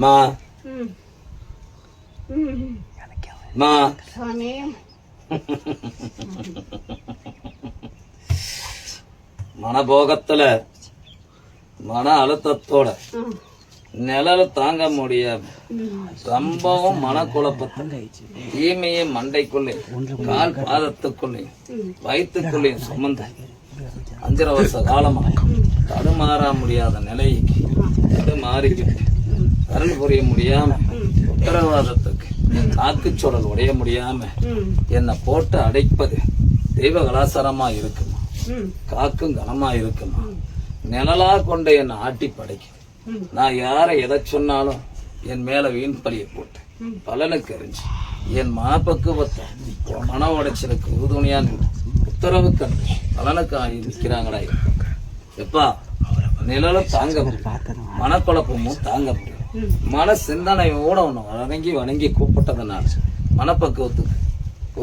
மா மா மனபோகத்துல மன அழுத்தத்தோட நிழல தாங்க முடியாம ரொம்பவும் மனக்குழப்பத்தை தீமையை மண்டைக்குள்ளே கால் பாதத்துக்குள்ளே வயிற்றுக்குள்ளேயும் சுமந்த 5 வருஷ காலமா தடுமாற முடியாத நிலைக்கு தடுமாறிக்கிட்டு அருள் புரிய முடியாம உத்தரவாதத்துக்கு நாக்குச்சூழல் உடைய முடியாம என்னை போட்டு அடைப்பது தெய்வ கலாச்சாரமா இருக்குமா, காக்கும் கனமா இருக்குமா, நிழலா கொண்ட என்னை ஆட்டி படைக்கும். நான் யாரை எதை சொன்னாலும் என் மேல வீண் பழிய போட்டு பலனுக்கு அறிஞ்சு என் மாப்பக்குவத்தை மன உடைச்சலுக்கு உறுதுணையா உத்தரவு கண்டு பலனுக்கு நிற்கிறாங்களா எப்பா நிழல தாங்க மனக்குழப்பமும் தாங்க முடியும். மன சிந்தனையோட ஒண்ணு வணங்கி கூப்பிட்டதுனால மனப்பக்குவத்துக்கு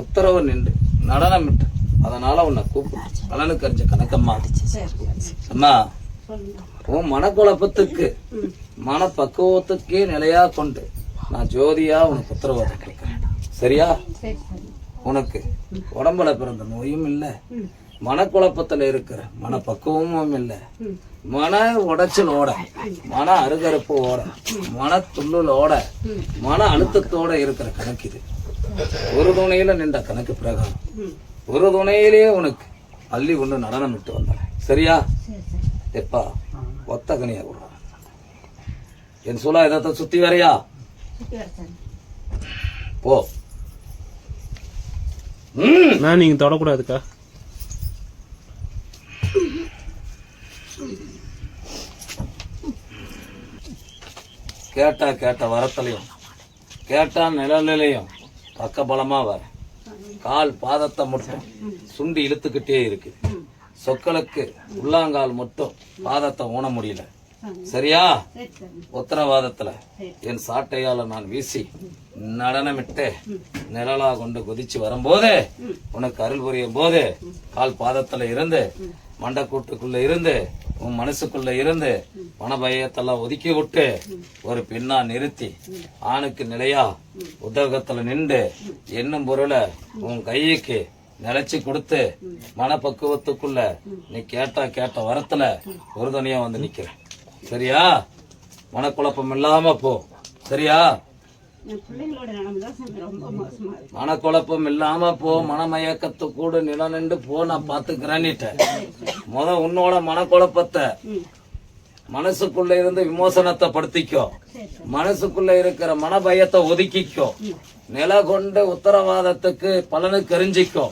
உத்தரவு நின்று நடனமிட்டு அதனால உன்னை கூப்பிட்டு பலனுக்கு அறிஞ்ச கணக்கம்மா. அம்மா உன் மனக்குழப்பத்துக்கு மனப்பக்குவத்துக்கே நிலையா கொண்டு நான் ஜோதியா உனக்கு உத்தரவாதம் கிடைக்கிறேன். சரியா? உனக்கு உடம்புல பிறந்த நோயும் இல்ல, மனக்குழப்பத்துல இருக்கிற மனப்பக்குவமும் இல்ல, மன உடைச்சலோட மன அருகருப்போட மன துள்ளலோட மன அழுத்தத்தோட இருக்கிற கணக்கு இது. ஒரு துணையில நின்ற கணக்கு பிரகாரம் ஒரு துணையிலேயே உனக்கு அள்ளி ஒண்ணு நடனம் விட்டு வந்தேன். சரியா? எப்பா ஒத்த கனியா விடுறான் என் சொல்ல இதை சுத்தி வரையா போ. நீங்க தொடக்கூடாதுக்கா. கேட்ட வரத்திலையும் கேட்டா நிழலையும் பக்க பலமா வர கால் பாதத்தை மட்டும் சுண்டி இழுத்துக்கிட்டே இருக்கு. சொற்களுக்கு உள்ளாங்கால் மட்டும் பாதத்தை ஊன முடியல. சரியா? உத்தரவாதத்துல என் சாட்டையால நான் வீசி நடனமிட்டு நிழலா கொண்டு குதிச்சு வரும்போது உனக்கு அருள் புரியும் போது கால் பாதத்துல இருந்து மண்டக்கூட்டுக்குள்ள இருந்து உன் மனசுக்குள்ள இருந்து மனபயத்தெல்லாம் ஒதுக்கி விட்டு ஒரு பெண்ணா நிறுத்தி ஆணுக்கு நிலையா உதகத்துல நின்று என்னும் பொருளை உன் கைக்கு நிலைச்சு கொடுத்து மனப்பக்குவத்துக்குள்ள நீ கேட்ட வரத்துல ஒரு துணையா வந்து நிக்கிற. சரியா? மனக்குழப்பம் இல்லாம போ. சரியா? மனக்குழப்பம் இல்லாம போ. மனமயக்கத்து கூட நிலநின்று போ. நான் பாத்துக்கிறேன்னுட்ட உன்னோட மனக்குழப்பத்தை மனசுக்குள்ள இருந்து விமோசனத்தை படுத்திக்கோ. மனசுக்குள்ள இருக்கிற மனபயத்தை ஒதுக்கிக்கோ. நில கொண்டு உத்தரவாதத்துக்கு பலனுக்கு அறிஞ்சிக்கோ.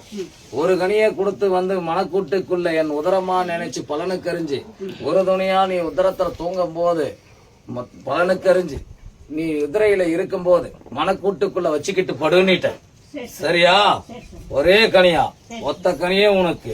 ஒரு கனியை கொடுத்து வந்து மனக்கூட்டுக்குள்ள என் உதரமா நினைச்சு பலனுக்கு அறிஞ்சு ஒரு துணியா நீ உதரத்துல தூங்கும் போது பலனுக்கு அறிஞ்சு நீ உதிரையில இருக்கும் போது மனக்கூட்டுக்குள்ள வச்சுக்கிட்டு படுனிட்ட. சரியா? ஒரே கனியா ஒத்த கனியே உனக்கு